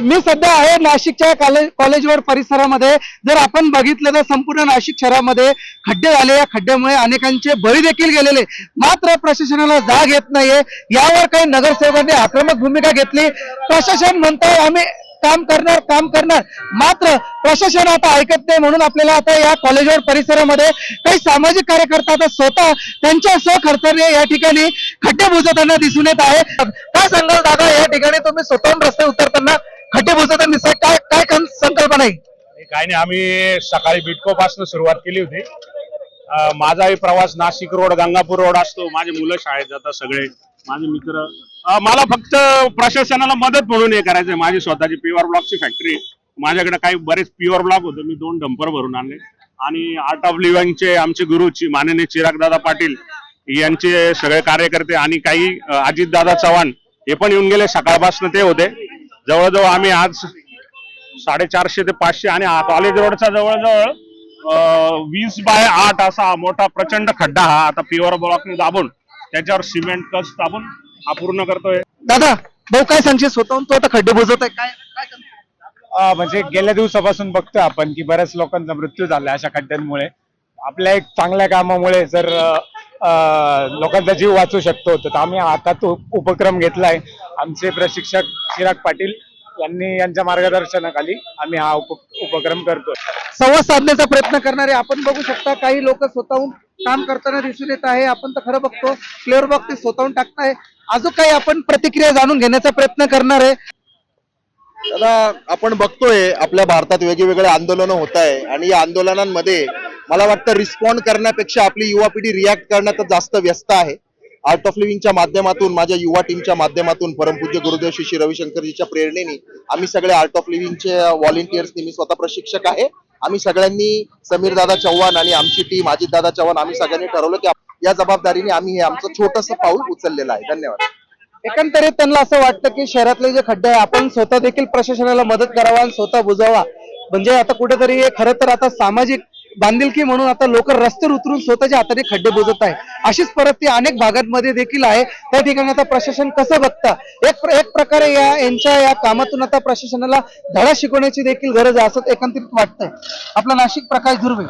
मी सध्या आहे नाशिकच्या कॉलेजवर परिसरामध्ये। जर आपण बघितलं तर संपूर्ण नाशिक शहरामध्ये खड्डे झाले, या खड्ड्यामुळे अनेकांचे बळी देखील गेलेले, मात्र प्रशासनाला जाग येत नाहीये। यावर काही नगरसेवकांनी आक्रमक भूमिका घेतली। प्रशासन म्हणतंय आम्ही काम करणार, मात्र प्रशासन आता ऐकत नाही। म्हणून आपल्याला आता या कॉलेजवर परिसरामध्ये काही सामाजिक कार्यकर्ता आता स्वतः त्यांच्या सहखर्चाने या ठिकाणी खड्डे बुजवताना दिसून येत आहे। काय सांगाल दादा, या ठिकाणी तुम्ही स्वतःहून रस्ते उतरताना खड्डे बुजवताना दिसताय, काय काय संकल्पना आहे? काही नाही, आम्ही सकाळी बिटको पासून सुरुवात केली होती। माझाही प्रवास नाशिक रोड, गंगापूर रोड असतो। माझे मुलं शाळेत जातात, सगळे माझे मित्र। मला फक्त प्रशासनाला मदत म्हणून हे करायचंय। माझी स्वतःची प्युअर ब्लॉकची फॅक्टरी, माझ्याकडे काही बरेच प्युअर ब्लॉक होते, मी 2 डंपर भरून आणले। आणि आर्ट ऑफ लिव्हिंगचे आमचे गुरु माननीय चिरागदादा पाटील यांचे सगळे कार्यकर्ते आणि काही अजितदादा चव्हाण हे पण येऊन गेले। सकाळपासून ते होते। जवळजवळ आम्ही आज 450 ते 500 आणि कॉलेज रोडचा जवळजवळ 20 बाय 8 असा मोठा प्रचंड खड्डा, हा आता प्युअर ब्लॉकने दाबून त्याच्यावर सिमेंट कस दाबून हा पूर्ण करतोय। दादा भाऊ, काय सांगशील, स्वतःहून तो आता खड्डे बुजवत आहे, काय काय करतोय? म्हणजे गेल्या दिवसापासून बघतोय आपण की बऱ्याच लोकांचा मृत्यू झाला अशा खड्ड्यांमुळे। आपल्या एक चांगल्या कामामुळे जर लोकांचा जीव वाचू शकतो, तर आम्ही आता तो उपक्रम घेतलाय। आमचे प्रशिक्षक चिराग पाटील यांच्या मार्गदर्शनाखाली आम्ही हा उपक्रम करतोय। संवाद साधण्याचा प्रयत्न करणारे आपण बघू शकता, काही लोक स्वतःहून काम करताना दिसून येत आहे। आपण तर खरं बघतो फ्लेअर बॉक्स ते स्वतःहून टाकताय। अजून काही आपण प्रतिक्रिया जाणून घेण्याचा प्रयत्न करणार आहे। दादा, आपण बघतोय आपल्या भारतात वेगवेगळे आंदोलन होत आहे, आणि या आंदोलनांमध्ये मला वाटतं रिस्पॉन्ड करण्यापेक्षा आपली युवा पिढी रिॲक्ट करण्यात जास्त व्यस्त आहे। आर्ट ऑफ लिव्हिंगच्या माध्यमातून, माझ्या युवा टीमच्या माध्यमातून, परमपूज्य गुरुदेव श्री रविशंकरजीच्या प्रेरणेने आम्ही सगळे आर्ट ऑफ लिव्हिंगचे व्हॉलेंटियर्सनी, मी स्वतः प्रशिक्षक आहे, आम्ही सगळ्यांनी, समीर दादा चव्हाण आणि आमची टीम अजित दादा चव्हाण, आम्ही सगळ्यांनी ठरवलं की या जबाबदारीने आम्ही हे आमचं छोटंसं पाऊल उचललेलं आहे। धन्यवाद। एकंदरीत त्यांना असं वाटतं की शहरातले जे खड्डे आहे आपण स्वतः देखील प्रशासनाला मदत करावा आणि स्वतः बुजवावा। म्हणजे आता कुठेतरी खरं तर आता सामाजिक बांधिलकी म्हणून आता लोक रस्त्यावर उतरून स्वतःच्या हाताने खड्डे बुजवत आहे। अशीच परिस्थिती अनेक भागांमध्ये देखील आहे। त्या ठिकाणी आता प्रशासन कसं बघतं, एक प्रकारे यांच्या या कामातून आता प्रशासनाला धडा शिकवण्याची देखील गरज आहे, असं एकंदरीत वाटतंय। आपला नाशिक, प्रकाश धुर्वे।